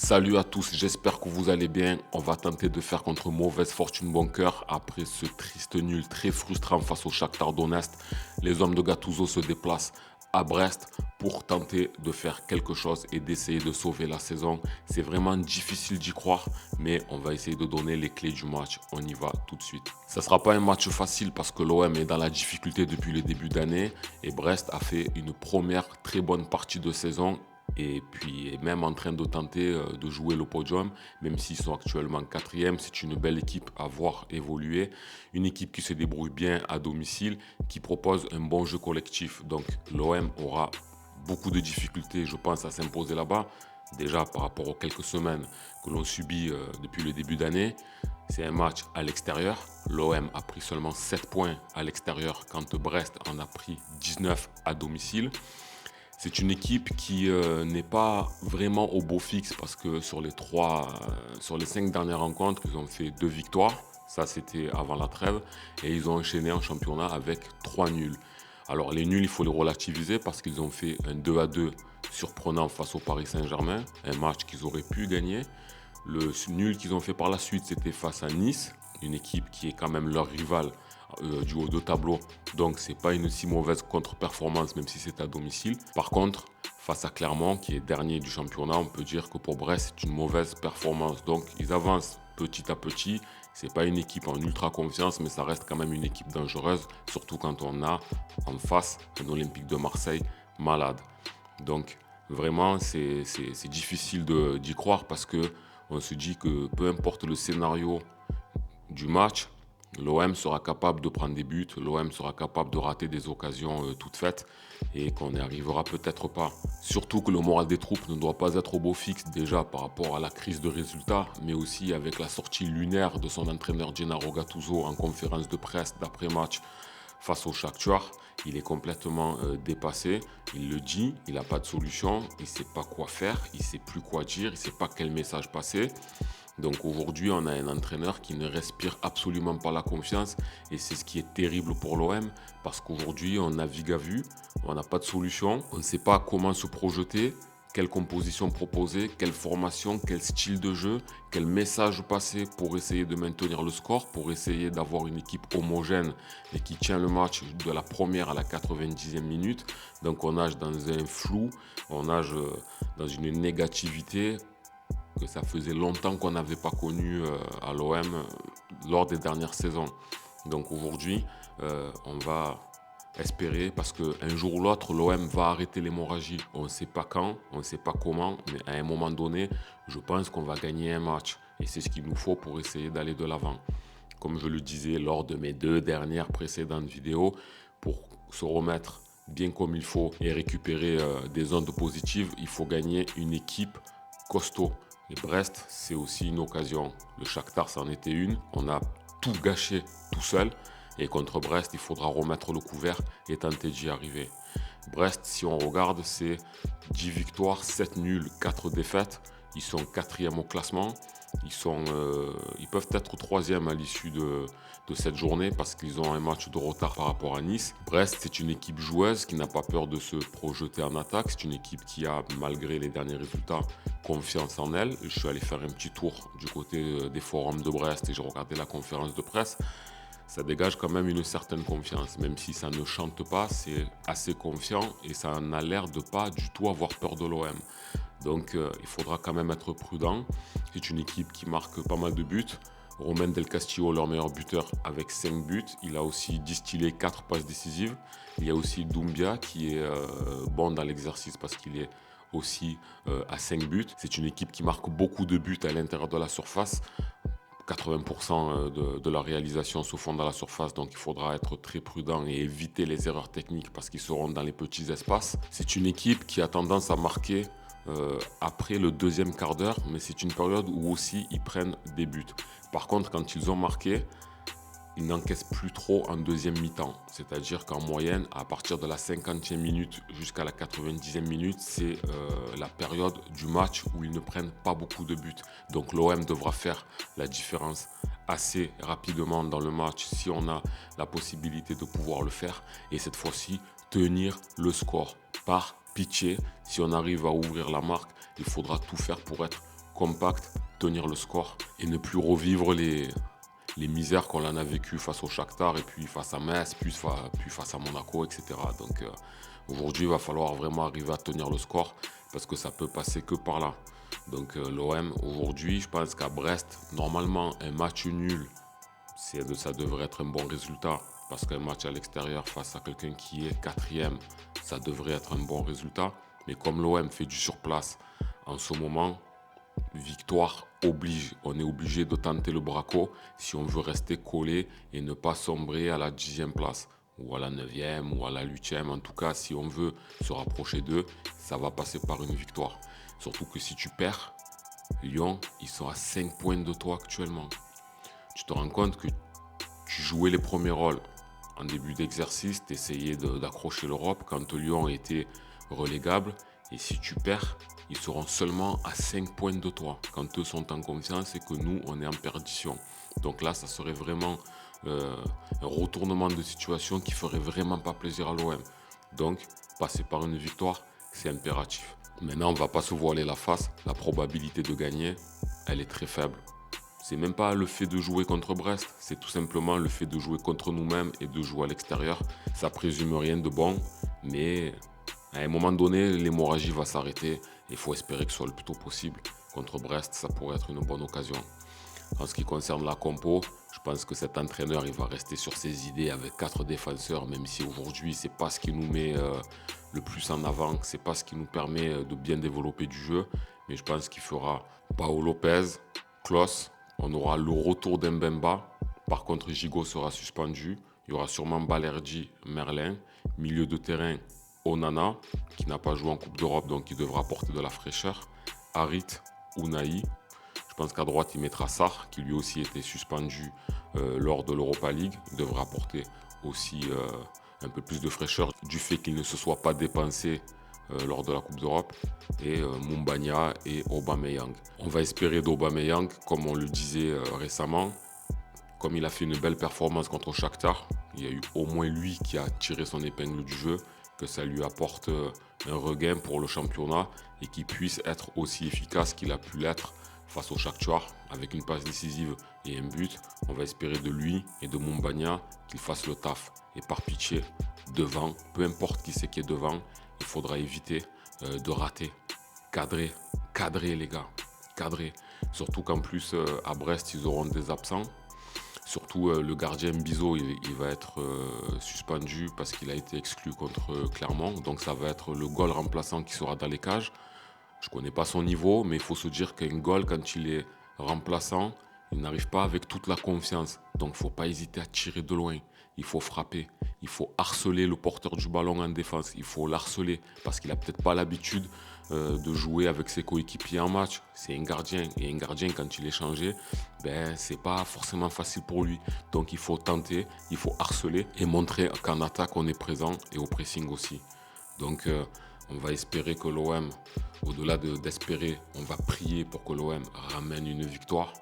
Salut à tous, j'espère que vous allez bien. On va tenter de faire contre mauvaise fortune bon cœur. Après ce triste nul très frustrant face au Shakhtar Donetsk, les hommes de Gattuso se déplacent à Brest pour tenter de faire quelque chose et d'essayer de sauver la saison. C'est vraiment difficile d'y croire, mais on va essayer de donner les clés du match. On y va tout de suite. Ça ne sera pas un match facile parce que l'OM est dans la difficulté depuis le début d'année et Brest a fait une première très bonne partie de saison et puis est même en train de tenter de jouer le podium, même s'ils sont actuellement quatrième. C'est une belle équipe à voir évoluer, une équipe qui se débrouille bien à domicile, qui propose un bon jeu collectif. Donc l'OM aura beaucoup de difficultés, je pense, à s'imposer là-bas. Déjà par rapport aux quelques semaines que l'on subit depuis le début d'année, c'est un match à l'extérieur. L'OM a pris seulement 7 points à l'extérieur quand Brest en a pris 19 à domicile. C'est une équipe qui n'est pas vraiment au beau fixe parce que sur les 5 dernières rencontres, ils ont fait 2 victoires. Ça, c'était avant la trêve. Et ils ont enchaîné en championnat avec 3 nuls. Alors, les nuls, il faut les relativiser parce qu'ils ont fait un 2-2 surprenant face au Paris Saint-Germain. Un match qu'ils auraient pu gagner. Le nul qu'ils ont fait par la suite, c'était face à Nice, une équipe qui est quand même leur rival du haut de tableau. Donc, c'est pas une si mauvaise contre-performance, même si c'est à domicile. Par contre, face à Clermont, qui est dernier du championnat, on peut dire que pour Brest, c'est une mauvaise performance. Donc, ils avancent petit à petit. C'est pas une équipe en ultra confiance, mais ça reste quand même une équipe dangereuse, surtout quand on a en face un Olympique de Marseille malade. Donc, vraiment, c'est difficile d'y croire parce que on se dit que peu importe le scénario du match, l'OM sera capable de prendre des buts, l'OM sera capable de rater des occasions toutes faites et qu'on n'y arrivera peut-être pas. Surtout que le moral des troupes ne doit pas être au beau fixe déjà par rapport à la crise de résultats, mais aussi avec la sortie lunaire de son entraîneur Gennaro Gattuso en conférence de presse d'après-match face au Shakhtar. Il est complètement dépassé, il le dit, il n'a pas de solution, il ne sait pas quoi faire, il ne sait plus quoi dire, il ne sait pas quel message passer. Donc aujourd'hui, on a un entraîneur qui ne respire absolument pas la confiance et c'est ce qui est terrible pour l'OM parce qu'aujourd'hui, on navigue à vue, on n'a pas de solution, on ne sait pas comment se projeter, quelle composition proposer, quelle formation, quel style de jeu, quel message passer pour essayer de maintenir le score, pour essayer d'avoir une équipe homogène et qui tient le match de la première à la 90e minute. Donc on nage dans un flou, on nage dans une négativité que ça faisait longtemps qu'on n'avait pas connu à l'OM lors des dernières saisons. Donc aujourd'hui, on va espérer parce qu'un jour ou l'autre, l'OM va arrêter l'hémorragie. On ne sait pas quand, on ne sait pas comment, mais à un moment donné, je pense qu'on va gagner un match. Et c'est ce qu'il nous faut pour essayer d'aller de l'avant. Comme je le disais lors de mes 2 dernières précédentes vidéos, pour se remettre bien comme il faut et récupérer des ondes positives, il faut gagner une équipe costaud. Et Brest, c'est aussi une occasion. Le Shakhtar, c'en était une. On a tout gâché tout seul. Et contre Brest, il faudra remettre le couvert et tenter d'y arriver. Brest, si on regarde, c'est 10 victoires, 7 nuls, 4 défaites. Ils sont quatrième au classement. Ils peuvent être troisième à l'issue de cette journée parce qu'ils ont un match de retard par rapport à Nice. Brest, c'est une équipe joueuse qui n'a pas peur de se projeter en attaque. C'est une équipe qui a, malgré les derniers résultats, confiance en elle. Je suis allé faire un petit tour du côté des forums de Brest et j'ai regardé la conférence de presse. Ça dégage quand même une certaine confiance. Même si ça ne chante pas, c'est assez confiant et ça n'a l'air de pas du tout avoir peur de l'OM. Donc il faudra quand même être prudent. C'est une équipe qui marque pas mal de buts. Romain Del Castillo, leur meilleur buteur, avec 5 buts. Il a aussi distillé 4 passes décisives. Il y a aussi Doumbia qui est bon dans l'exercice parce qu'il est aussi à 5 buts. C'est une équipe qui marque beaucoup de buts à l'intérieur de la surface. 80% de la réalisation se font dans la surface, donc il faudra être très prudent et éviter les erreurs techniques parce qu'ils seront dans les petits espaces. C'est une équipe qui a tendance à marquer après le deuxième quart d'heure, mais c'est une période où aussi ils prennent des buts. Par contre, quand ils ont marqué, ils n'encaissent plus trop en deuxième mi-temps. C'est-à-dire qu'en moyenne, à partir de la 50e minute jusqu'à la 90e minute, c'est la période du match où ils ne prennent pas beaucoup de buts. Donc l'OM devra faire la différence assez rapidement dans le match si on a la possibilité de pouvoir le faire. Et cette fois-ci, tenir le score par pitié. Si on arrive à ouvrir la marque, il faudra tout faire pour être compact, tenir le score et ne plus revivre les misères qu'on en a vécues face au Shakhtar et puis face à Metz, puis face à Monaco, etc. Donc aujourd'hui, il va falloir vraiment arriver à tenir le score parce que ça peut passer que par là. Donc l'OM, aujourd'hui, je pense qu'à Brest, normalement, un match nul, ça devrait être un bon résultat. Parce qu'un match à l'extérieur face à quelqu'un qui est quatrième, ça devrait être un bon résultat. Mais comme l'OM fait du surplace en ce moment, victoire oblige. On est obligé de tenter le braco si on veut rester collé et ne pas sombrer à la 10e place ou à la 9e ou à la 8e. En tout cas, si on veut se rapprocher d'eux, ça va passer par une victoire. Surtout que si tu perds, Lyon, ils sont à 5 points de toi actuellement. Tu te rends compte que tu jouais les premiers rôles en début d'exercice, tu essayais d'accrocher l'Europe quand Lyon était relégable. Et si tu perds, ils seront seulement à 5 points de toi. Quand eux sont en confiance et que nous, on est en perdition. Donc là, ça serait vraiment un retournement de situation qui ferait vraiment pas plaisir à l'OM. Donc, passer par une victoire, c'est impératif. Maintenant, on ne va pas se voiler la face. La probabilité de gagner, elle est très faible. C'est même pas le fait de jouer contre Brest, c'est tout simplement le fait de jouer contre nous-mêmes et de jouer à l'extérieur. Ça présume rien de bon, mais à un moment donné, l'hémorragie va s'arrêter et il faut espérer que ce soit le plus tôt possible. Contre Brest, ça pourrait être une bonne occasion. En ce qui concerne la compo, je pense que cet entraîneur, il va rester sur ses idées avec 4 défenseurs, même si aujourd'hui, c'est pas ce qui nous met le plus en avant, c'est pas ce qui nous permet de bien développer du jeu. Mais je pense qu'il fera Paolo Lopez, Klos. On aura le retour d'Mbemba. Par contre, Gigot sera suspendu. Il y aura sûrement Balerdi, Merlin. Milieu de terrain, Onana, qui n'a pas joué en Coupe d'Europe, donc il devra apporter de la fraîcheur. Harit, Unai. Je pense qu'à droite, il mettra Sarr, qui lui aussi était suspendu lors de l'Europa League. Il devra apporter aussi un peu plus de fraîcheur du fait qu'il ne se soit pas dépensé lors de la Coupe d'Europe, et Mumbagna et Aubameyang. On va espérer d'Aubameyang, comme on le disait récemment, comme il a fait une belle performance contre Shakhtar, il y a eu au moins lui qui a tiré son épingle du jeu, que ça lui apporte un regain pour le championnat et qu'il puisse être aussi efficace qu'il a pu l'être face au Shakhtar avec une passe décisive et un but. On va espérer de lui et de Mumbagna qu'ils fassent le taf. Et par pitié, devant, peu importe qui c'est qui est devant, il faudra éviter de rater. Cadrer les gars, cadrer. Surtout qu'en plus à Brest, ils auront des absents. Surtout le gardien Bizot, il va être suspendu parce qu'il a été exclu contre Clermont. Donc ça va être le goal remplaçant qui sera dans les cages. Je ne connais pas son niveau, mais il faut se dire qu'un goal, quand il est remplaçant, il n'arrive pas avec toute la confiance. Donc il ne faut pas hésiter à tirer de loin. Il faut frapper. Il faut harceler le porteur du ballon en défense. Il faut l'harceler parce qu'il n'a peut-être pas l'habitude de jouer avec ses coéquipiers en match. C'est un gardien. Et un gardien, quand il est changé, c'est pas forcément facile pour lui. Donc il faut tenter, il faut harceler et montrer qu'en attaque, on est présent et au pressing aussi. Donc on va espérer que l'OM, au-delà d'espérer, on va prier pour que l'OM ramène une victoire.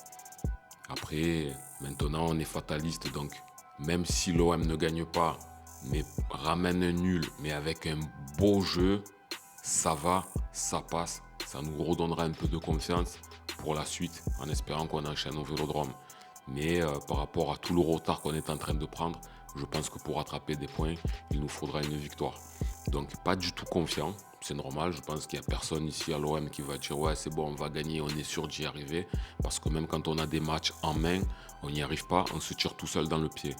Après, maintenant, on est fataliste. Donc, même si l'OM ne gagne pas, mais ramène un nul, mais avec un beau jeu, ça va, ça passe. Ça nous redonnera un peu de confiance pour la suite, en espérant qu'on enchaîne au Vélodrome. Mais par rapport à tout le retard qu'on est en train de prendre, je pense que pour rattraper des points, il nous faudra une victoire. Donc pas du tout confiant, c'est normal. Je pense qu'il n'y a personne ici à l'OM qui va dire ouais c'est bon, on va gagner, on est sûr d'y arriver. Parce que même quand on a des matchs en main, on n'y arrive pas, on se tire tout seul dans le pied.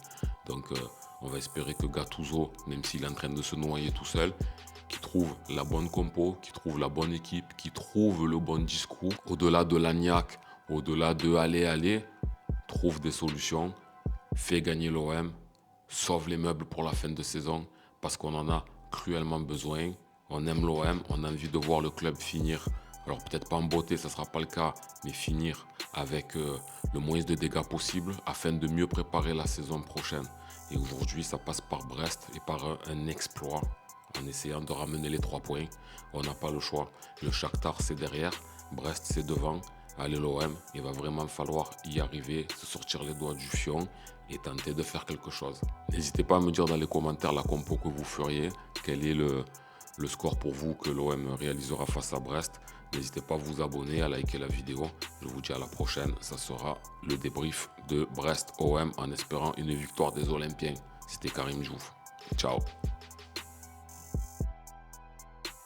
Donc on va espérer que Gattuso, même s'il est en train de se noyer tout seul, qui trouve la bonne compo, qui trouve la bonne équipe, qui trouve le bon discours, au-delà de l'agnac, au-delà de aller, trouve des solutions, fait gagner l'OM, sauve les meubles pour la fin de saison, parce qu'on en a cruellement besoin. On aime l'OM, on a envie de voir le club finir. Alors peut-être pas en beauté, ça ne sera pas le cas, mais finir avec le moins de dégâts possible afin de mieux préparer la saison prochaine. Et aujourd'hui, ça passe par Brest et par un exploit en essayant de ramener les 3 points. On n'a pas le choix. Le Shakhtar, c'est derrière. Brest, c'est devant. Allez l'OM, il va vraiment falloir y arriver, se sortir les doigts du fion et tenter de faire quelque chose. N'hésitez pas à me dire dans les commentaires la compo que vous feriez, quel est le score pour vous que l'OM réalisera face à Brest. N'hésitez pas à vous abonner, à liker la vidéo. Je vous dis à la prochaine. Ça sera le débrief de Brest OM en espérant une victoire des Olympiens. C'était Karim Diouf. Ciao.